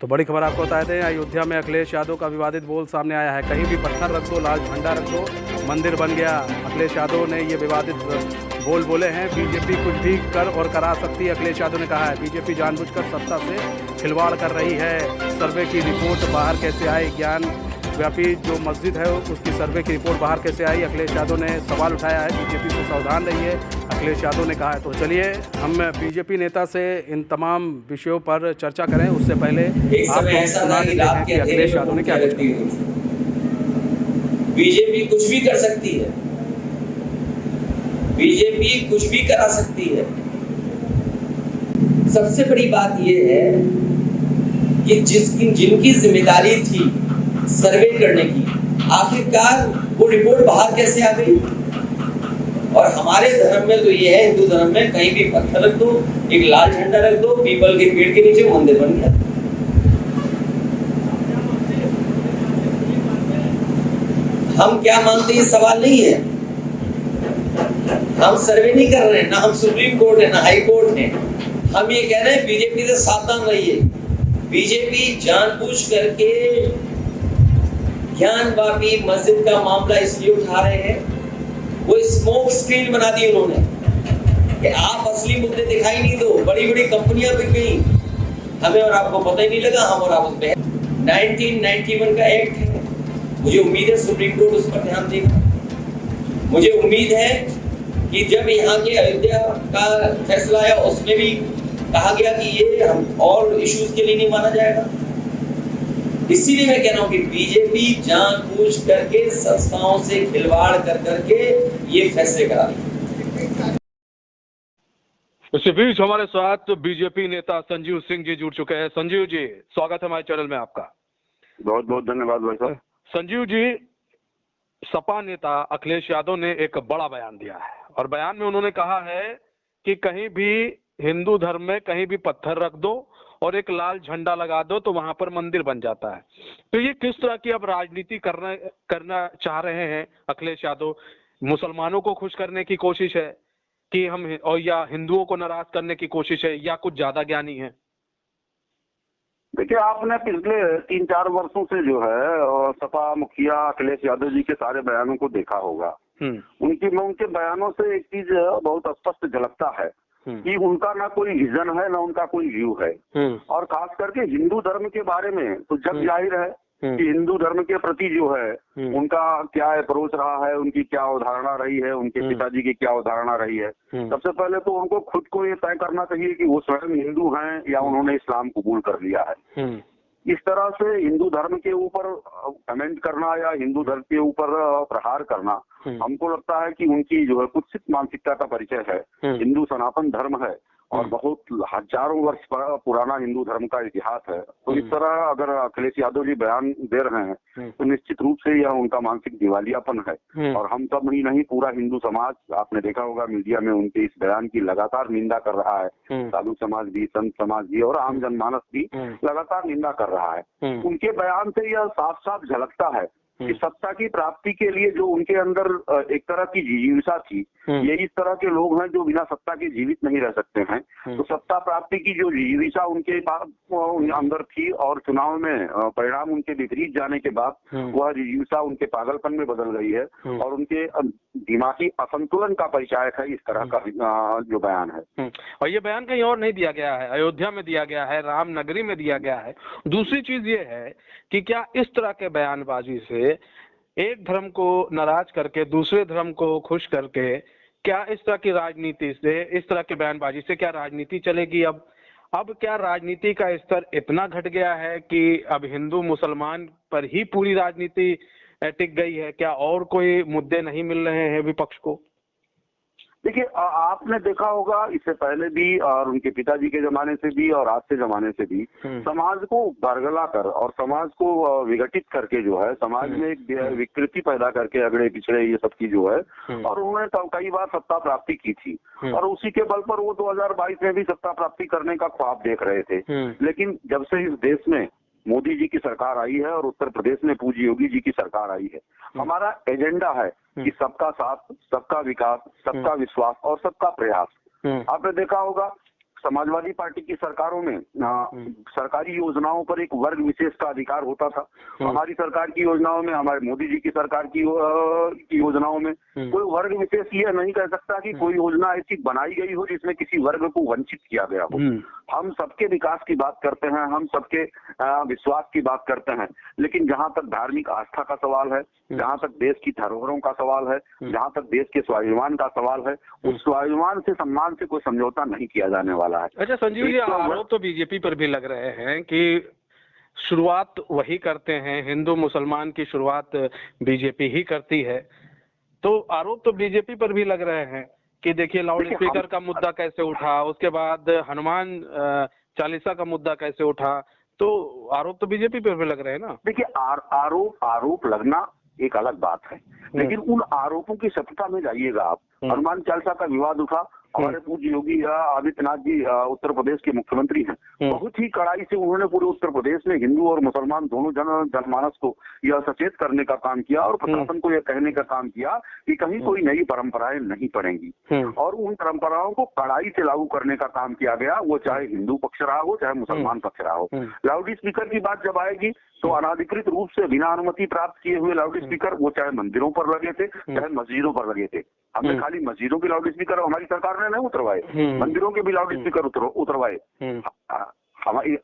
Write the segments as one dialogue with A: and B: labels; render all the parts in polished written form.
A: तो बड़ी खबर आपको बताते हैं, अयोध्या में अखिलेश यादव का विवादित बोल सामने आया है। कहीं भी पत्थर रख दो, लाल झंडा रख दो, मंदिर बन गया। अखिलेश यादव ने ये विवादित बोल बोले हैं। बीजेपी कुछ भी कर और करा सकती है, अखिलेश यादव ने कहा है। बीजेपी जानबूझकर सत्ता से खिलवाड़ कर रही है। सर्वे की रिपोर्ट बाहर कैसे आई? ज्ञान व्यापी जो मस्जिद है उसकी सर्वे की रिपोर्ट बाहर कैसे आई? अखिलेश यादव ने सवाल उठाया है। बीजेपी से सावधान रहिए, अखिलेश यादव ने कहा है। तो चलिए हम बीजेपी नेता से इन तमाम विषयों पर चर्चा करें। उससे पहले
B: एक समय
A: आपको
B: ऐसा
A: सुना
B: था कि
A: देते हैं
B: रात
A: कि
B: के
A: अखिलेश यादव ने क्या कुछ
B: अंधेरे
A: कहा।
B: में बीजेपी कुछ भी कर सकती है, बीजेपी कुछ भी करा सकती है। सबसे बड़ी बात यह है कि जिनकी जिम्मेदारी थी सर्वे करने की, आखिरकार वो रिपोर्ट बाहर कैसे आ गई? और हमारे धर्म में तो ये है, हिंदू धर्म में, कहीं भी पत्थर रख दो, एक लाल झंडा रख दो, पीपल के पेड़ के नीचे मंदिर बन गया। हम क्या मानते हैं सवाल नहीं है। हम सर्वे नहीं कर रहे हैं, ना हम सुप्रीम कोर्ट है, ना हाई कोर्ट है। हम ये कह रहे हैं बीजेपी से सावधान रहिए। बीजेपी जानबूझ करके ज्ञानवापी मस्जिद का मामला इसलिए उठा रहे हैं, वो स्मोक स्क्रीन बना दी उन्होंने कि आप असली मुद्दे दिखाई नहीं दो। बड़ी बड़ी कंपनियां बिक गई, हमें और आपको पता ही नहीं लगा। हम और आप उस पर 1991 का एक्ट है। मुझे उम्मीद है सुप्रीम कोर्ट उस पर ध्यान देगा। मुझे उम्मीद है कि जब यहाँ के अयोध्या का फैसला आया उसमें भी कहा गया कि ये हम और इश्यूज के लिए नहीं माना जाएगा। इसीलिए मैं कह रहा हूँ कि बीजेपी जानबूझ करके संस्थाओं से खिलवाड़ कर करके ये फैसले करा रही है।
A: इसी बीच हमारे साथ बीजेपी नेता संजीव सिंह जी जुड़ चुके हैं। संजीव जी, स्वागत है हमारे चैनल में आपका।
C: बहुत बहुत धन्यवाद भाई साहब।
A: संजीव जी, सपा नेता अखिलेश यादव ने एक बड़ा बयान दिया है और बयान में उन्होंने कहा है कि कहीं भी हिंदू धर्म में कहीं भी पत्थर रख दो और एक लाल झंडा लगा दो तो वहां पर मंदिर बन जाता है। तो ये किस तरह की अब राजनीति करना चाह रहे हैं अखिलेश यादव? मुसलमानों को खुश करने की कोशिश है कि हम, और या हिंदुओं को नाराज करने की कोशिश है, या कुछ ज्यादा ज्ञानी है?
C: देखिए, आपने पिछले 3-4 वर्षों से जो है सपा मुखिया अखिलेश यादव जी के सारे बयानों को देखा होगा। उनके बयानों से एक चीज बहुत स्पष्ट झलकता है कि उनका ना कोई विजन है, ना उनका कोई व्यू है। और खास करके हिंदू धर्म के बारे में तो जग जाहिर है कि हिंदू धर्म के प्रति जो है उनका क्या अप्रोच रहा है, उनकी क्या अवधारणा रही है, उनके पिताजी की क्या अवधारणा रही है। सबसे पहले तो उनको खुद को ये तय करना चाहिए कि वो स्वयं हिंदू हैं या उन्होंने इस्लाम कबूल कर लिया है। इस तरह से हिंदू धर्म के ऊपर कमेंट करना या हिंदू धर्म के ऊपर प्रहार करना, हमको लगता है कि उनकी जो है कुत्सित मानसिकता का परिचय है। हिंदू सनातन धर्म है और बहुत हजारों वर्ष पुराना हिंदू धर्म का इतिहास है। तो इस तरह अगर अखिलेश यादव जी बयान दे रहे हैं तो निश्चित रूप से यह उनका मानसिक दिवालियापन है। और हम सब ही नहीं, पूरा हिंदू समाज, आपने देखा होगा मीडिया में उनके इस बयान की लगातार निंदा कर रहा है। साधु समाज भी, संत समाज भी और आम जनमानस भी लगातार निंदा कर रहा है। उनके बयान से यह साफ साफ झलकता है कि सत्ता की प्राप्ति के लिए जो उनके अंदर एक तरह की जिज्ञासा थी, ये इस तरह के लोग हैं जो बिना सत्ता के जीवित नहीं रह सकते हैं। तो सत्ता प्राप्ति की जो जिज्ञासा उनके पास अंदर थी और चुनाव में परिणाम उनके विपरीत जाने के बाद वह जिज्ञासा उनके पागलपन में बदल गई है और उनके दिमागी असंतुलन का परिचायक है इस तरह का जो बयान है।
A: और ये बयान कहीं और नहीं दिया गया है, अयोध्या में दिया गया है, रामनगरी में दिया गया है। दूसरी चीज ये है कि क्या इस तरह के बयानबाजी से एक धर्म को नाराज करके दूसरे धर्म को खुश करके, क्या इस तरह की राजनीति से, इस तरह की बयानबाजी से क्या राजनीति चलेगी? अब क्या राजनीति का स्तर इतना घट गया है कि अब हिंदू मुसलमान पर ही पूरी राजनीति टिक गई है? क्या और कोई मुद्दे नहीं मिल रहे हैं विपक्ष को?
C: देखिए, आपने देखा होगा इससे पहले भी और उनके पिताजी के जमाने से भी और आज के जमाने से भी समाज को बरगला कर और समाज को विघटित करके जो है समाज में एक विकृति पैदा करके अगड़े पिछड़े ये सब की जो है, और उन्होंने कई बार सत्ता प्राप्ति की थी और उसी के बल पर वो 2022 में भी सत्ता प्राप्ति करने का ख्वाब देख रहे थे। लेकिन जब से इस देश में मोदी जी की सरकार आई है और उत्तर प्रदेश में पूज्य योगी जी की सरकार आई है, हमारा एजेंडा है कि सबका साथ, सबका विकास, सबका विश्वास और सबका प्रयास। आपने देखा होगा समाजवादी पार्टी की सरकारों में सरकारी योजनाओं पर एक वर्ग विशेष का अधिकार होता था। हमारी सरकार की योजनाओं में, हमारे मोदी जी की सरकार की योजनाओं में कोई वर्ग विशेष ये नहीं कह सकता कि कोई योजना ऐसी बनाई गई हो जिसमें किसी वर्ग को वंचित किया गया हो। हम सबके विकास की बात करते हैं, हम सबके विश्वास की बात करते हैं, लेकिन जहां तक धार्मिक आस्था का सवाल है, जहां तक देश की धरोहरों का सवाल है, जहां तक देश के स्वाभिमान का सवाल है, उस स्वाभिमान से, सम्मान से कोई समझौता नहीं किया जाने वाला है।
A: अच्छा संजीव जी, आरोप तो बीजेपी पर भी लग रहे हैं कि शुरुआत वही करते हैं, हिंदू मुसलमान की शुरुआत बीजेपी ही करती है, तो आरोप तो बीजेपी पर भी लग रहे हैं कि देखिए लाउड स्पीकर का मुद्दा कैसे उठा, उसके बाद हनुमान चालीसा का मुद्दा कैसे उठा, तो आरोप तो बीजेपी पर भी लग रहे हैं ना।
C: देखिए आरोप लगना एक अलग बात है, लेकिन उन आरोपों की सत्यता में जाइएगा आप। हनुमान चालीसा का विवाद उठा, हमारे पूज्य योगी आदित्यनाथ जी उत्तर प्रदेश के मुख्यमंत्री हैं, बहुत ही कड़ाई से उन्होंने पूरे उत्तर प्रदेश में हिंदू और मुसलमान दोनों जनमानस को यह सचेत करने का काम किया और प्रशासन को यह कहने का काम किया कि कहीं कोई नई परंपराएं नहीं पड़ेंगी, और उन परंपराओं को कड़ाई से लागू करने का काम किया गया, वो चाहे हिंदू पक्ष रहा हो चाहे मुसलमान पक्ष रहा हो। लाउड स्पीकर की बात जब आएगी तो अनाधिकृत रूप से बिना अनुमति प्राप्त किए हुए लाउड स्पीकर, वो चाहे मंदिरों पर लगे थे चाहे मस्जिदों पर लगे थे। हमने खाली मस्जिदों के लाउड स्पीकर हमारी सरकार ने नहीं उतरवाए, मंदिरों के भी लाउड स्पीकर उतरवाए।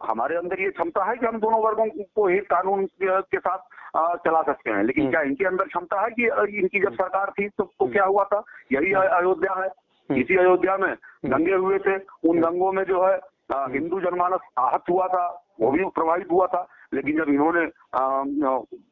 C: हमारे अंदर ये क्षमता है कि हम दोनों वर्गों को एक कानून के साथ चला सकते हैं, लेकिन क्या इनके अंदर क्षमता है कि इनकी जब सरकार थी तो क्या हुआ था? यही अयोध्या है, इसी अयोध्या में दंगे हुए थे, उन दंगों में जो है हिंदू जनमानस आहत हुआ था, वो भी प्रभावित हुआ था, लेकिन जब इन्होंने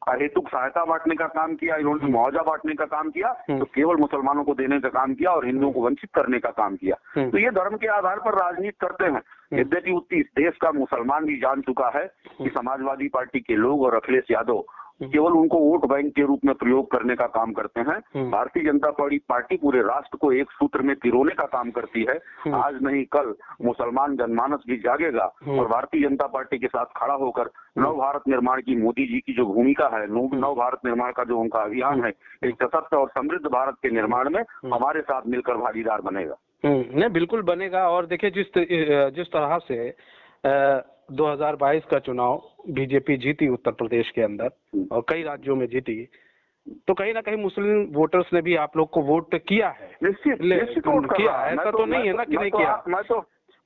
C: अहेतुक सहायता बांटने का काम किया, इन्होंने मुआवजा बांटने का काम किया, तो केवल मुसलमानों को देने का काम किया और हिंदुओं को वंचित करने का काम किया। तो ये धर्म के आधार पर राजनीति करते हैं। यद्यपि इस देश का मुसलमान भी जान चुका है कि समाजवादी पार्टी के लोग और अखिलेश यादव केवल उनको वोट बैंक के रूप में प्रयोग करने का काम करते हैं। भारतीय जनता पार्टी पूरे राष्ट्र को एक सूत्र में पिरोने का काम करती है। आज नहीं कल मुसलमान जनमानस भी जागेगा और भारतीय जनता पार्टी के साथ खड़ा होकर नव भारत निर्माण की मोदी जी की जो भूमिका है, नव भारत निर्माण का जो उनका अभियान है, एक सशक्त और समृद्ध भारत के निर्माण में हमारे साथ मिलकर भागीदार बनेगा।
A: नहीं, बिल्कुल बनेगा। और देखिए जिस तरह से 2022 का चुनाव बीजेपी जीती उत्तर प्रदेश के अंदर और कई राज्यों में जीती, तो कहीं ना कहीं मुस्लिम वोटर्स ने भी आप लोग को वोट किया है।
C: निश्चित
A: किया है, ऐसा तो नहीं है ना कि नहीं किया।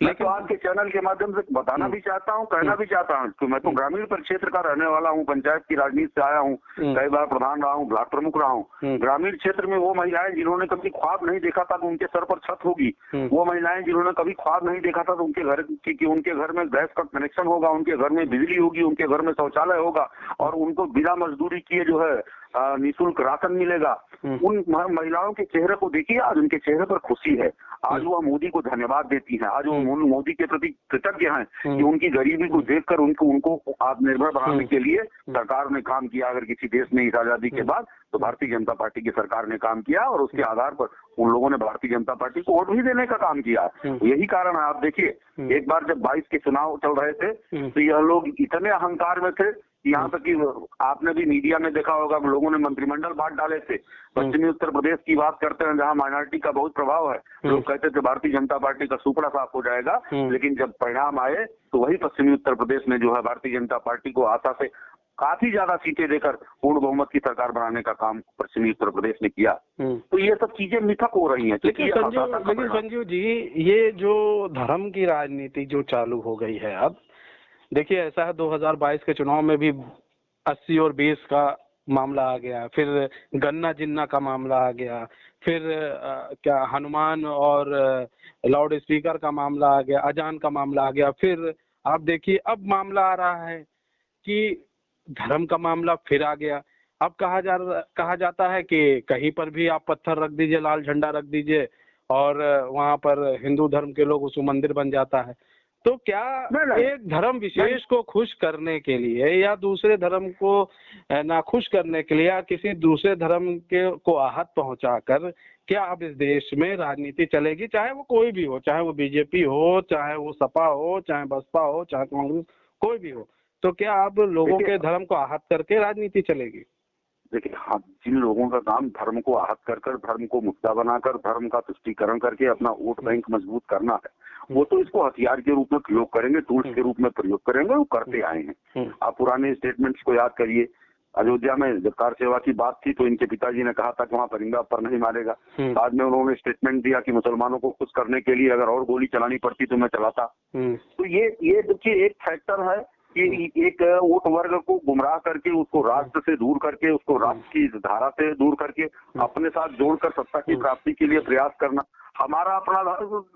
C: मैं तो आपके चैनल के माध्यम से बताना भी चाहता हूँ, कहना भी चाहता हूँ कि मैं तो ग्रामीण परिक्षेत्र का रहने वाला हूँ, पंचायत की राजनीति से आया हूँ, कई बार प्रधान रहा हूँ, ब्लॉक प्रमुख रहा हूँ। ग्रामीण क्षेत्र में वो महिलाएं जिन्होंने कभी ख्वाब नहीं देखा था कि उनके सर पर छत होगी, वो महिलाएं जिन्होंने कभी ख्वाब नहीं देखा था उनके घर में गैस का कनेक्शन होगा, उनके घर में बिजली होगी, उनके घर में शौचालय होगा और उनको बिना मजदूरी किए जो है निःशुल्क राशन मिलेगा। उन महिलाओं के चेहरे को देखिए, आज उनके चेहरे पर खुशी है, आज वह मोदी को धन्यवाद देती हैं, आज वो मोदी के प्रति कृतज्ञ हैं कि उनकी गरीबी को देखकर उनको आत्मनिर्भर बनाने के लिए सरकार ने काम किया। अगर किसी देश में इस आजादी के बाद तो भारतीय जनता पार्टी की सरकार ने काम किया और उसके आधार पर उन लोगों ने भारतीय जनता पार्टी को वोट भी देने का काम किया। यही कारण है, आप देखिए एक बार जब 22 के चुनाव चल रहे थे तो यह लोग इतने अहंकार में थे, यहाँ तक कि आपने भी मीडिया में देखा होगा, लोगों ने मंत्रिमंडल बांट डाले थे। पश्चिमी उत्तर प्रदेश की बात करते हैं जहाँ माइनॉरिटी का बहुत प्रभाव है, लोग कहते थे भारतीय जनता पार्टी का सुपड़ा साफ हो जाएगा, लेकिन जब परिणाम आए तो वही पश्चिमी उत्तर प्रदेश में जो है भारतीय जनता पार्टी को आशा से काफी ज्यादा सीटें देकर पूर्ण बहुमत की सरकार बनाने का काम पश्चिमी उत्तर प्रदेश ने किया। तो ये सब चीजें मिथक हो रही हैं।
A: लेकिन संजीव जी, ये जो धर्म की राजनीति जो चालू हो गई है, अब देखिए ऐसा है 2022 के चुनाव में भी 80 और 20 का मामला आ गया, फिर गन्ना जिन्ना का मामला आ गया, फिर क्या हनुमान और लाउड स्पीकर का मामला आ गया, अजान का मामला आ गया, फिर आप देखिए अब मामला आ रहा है कि धर्म का मामला फिर आ गया। अब कहा जाता है कि कहीं पर भी आप पत्थर रख दीजिए, लाल झंडा रख दीजिए और वहां पर हिंदू धर्म के लोग उसको मंदिर बन जाता है। तो क्या एक धर्म विशेष को खुश करने के लिए या दूसरे धर्म को नाखुश करने के लिए या किसी दूसरे धर्म को आहत पहुंचाकर क्या अब इस देश में राजनीति चलेगी? चाहे वो कोई भी हो, चाहे वो बीजेपी हो, चाहे वो सपा हो, चाहे बसपा हो, चाहे कांग्रेस, कोई भी हो, तो क्या अब लोगों के धर्म को आहत करके राजनीति चलेगी?
C: देखिए, हाँ, जिन लोगों का काम धर्म को आहत कर धर्म को मुद्दा बनाकर धर्म का तुष्टीकरण करके अपना वोट बैंक मजबूत करना है, वो तो इसको हथियार के रूप में प्रयोग करेंगे, टूल्स के रूप में प्रयोग करेंगे, वो करते आए हैं। आप पुराने स्टेटमेंट्स को याद करिए। अयोध्या में जब कार सेवा की बात थी तो इनके पिताजी ने कहा था कि वहाँ परिंदा पर नहीं मारेगा। बाद में उन्होंने स्टेटमेंट दिया कि मुसलमानों को खुश करने के लिए अगर और गोली चलानी पड़ती तो मैं चलाता। तो ये देखिए एक फैक्टर है कि एक वोट वर्ग को गुमराह करके, उसको राष्ट्र से दूर करके, उसको राष्ट्र की धारा से दूर करके अपने साथ जोड़कर सत्ता की प्राप्ति के लिए प्रयास करना। हमारा अपना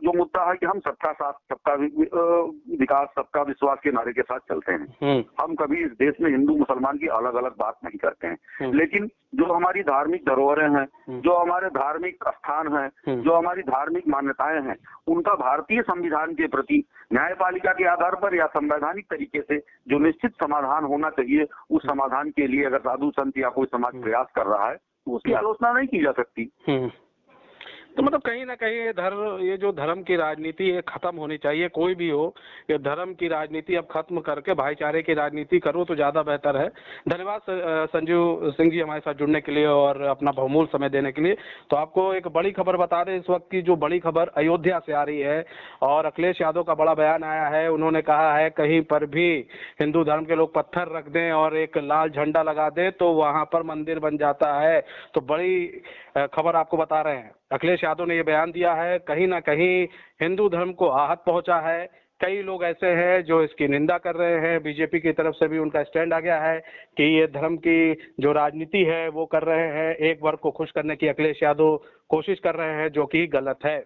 C: जो मुद्दा है कि हम सबका साथ, सबका विकास, सबका विश्वास के नारे के साथ चलते हैं। हम कभी इस देश में हिंदू मुसलमान की अलग अलग बात नहीं करते हैं, लेकिन जो हमारी धार्मिक धरोहरें हैं, जो हमारे धार्मिक स्थान हैं, जो हमारी धार्मिक मान्यताएं हैं, उनका भारतीय संविधान के प्रति न्यायपालिका के आधार पर या संवैधानिक तरीके से जो निश्चित समाधान होना चाहिए, उस समाधान के लिए अगर साधु संत या कोई समाज प्रयास कर रहा है तो उसकी आलोचना नहीं की जा सकती।
A: तो मतलब कहीं ना कहीं ये जो धर्म की राजनीति है खत्म होनी चाहिए। कोई भी हो, ये धर्म की राजनीति अब खत्म करके भाईचारे की राजनीति करो तो ज्यादा बेहतर है। धन्यवाद संजू सिंह जी हमारे साथ जुड़ने के लिए और अपना बहुमूल्य समय देने के लिए। तो आपको एक बड़ी खबर बता दें, इस वक्त की जो बड़ी खबर अयोध्या से आ रही है और अखिलेश यादव का बड़ा बयान आया है। उन्होंने कहा है कहीं पर भी हिंदू धर्म के लोग पत्थर रख दें और एक लाल झंडा लगा दें तो वहां पर मंदिर बन जाता है। तो बड़ी खबर आपको बता रहे हैं, अखिलेश यादव ने ये बयान दिया है, कहीं ना कहीं हिंदू धर्म को आहत पहुंचा है। कई लोग ऐसे हैं जो इसकी निंदा कर रहे हैं, बीजेपी की तरफ से भी उनका स्टैंड आ गया है कि ये धर्म की जो राजनीति है वो कर रहे हैं, एक वर्ग को खुश करने की अखिलेश यादव कोशिश कर रहे हैं, जो कि गलत है।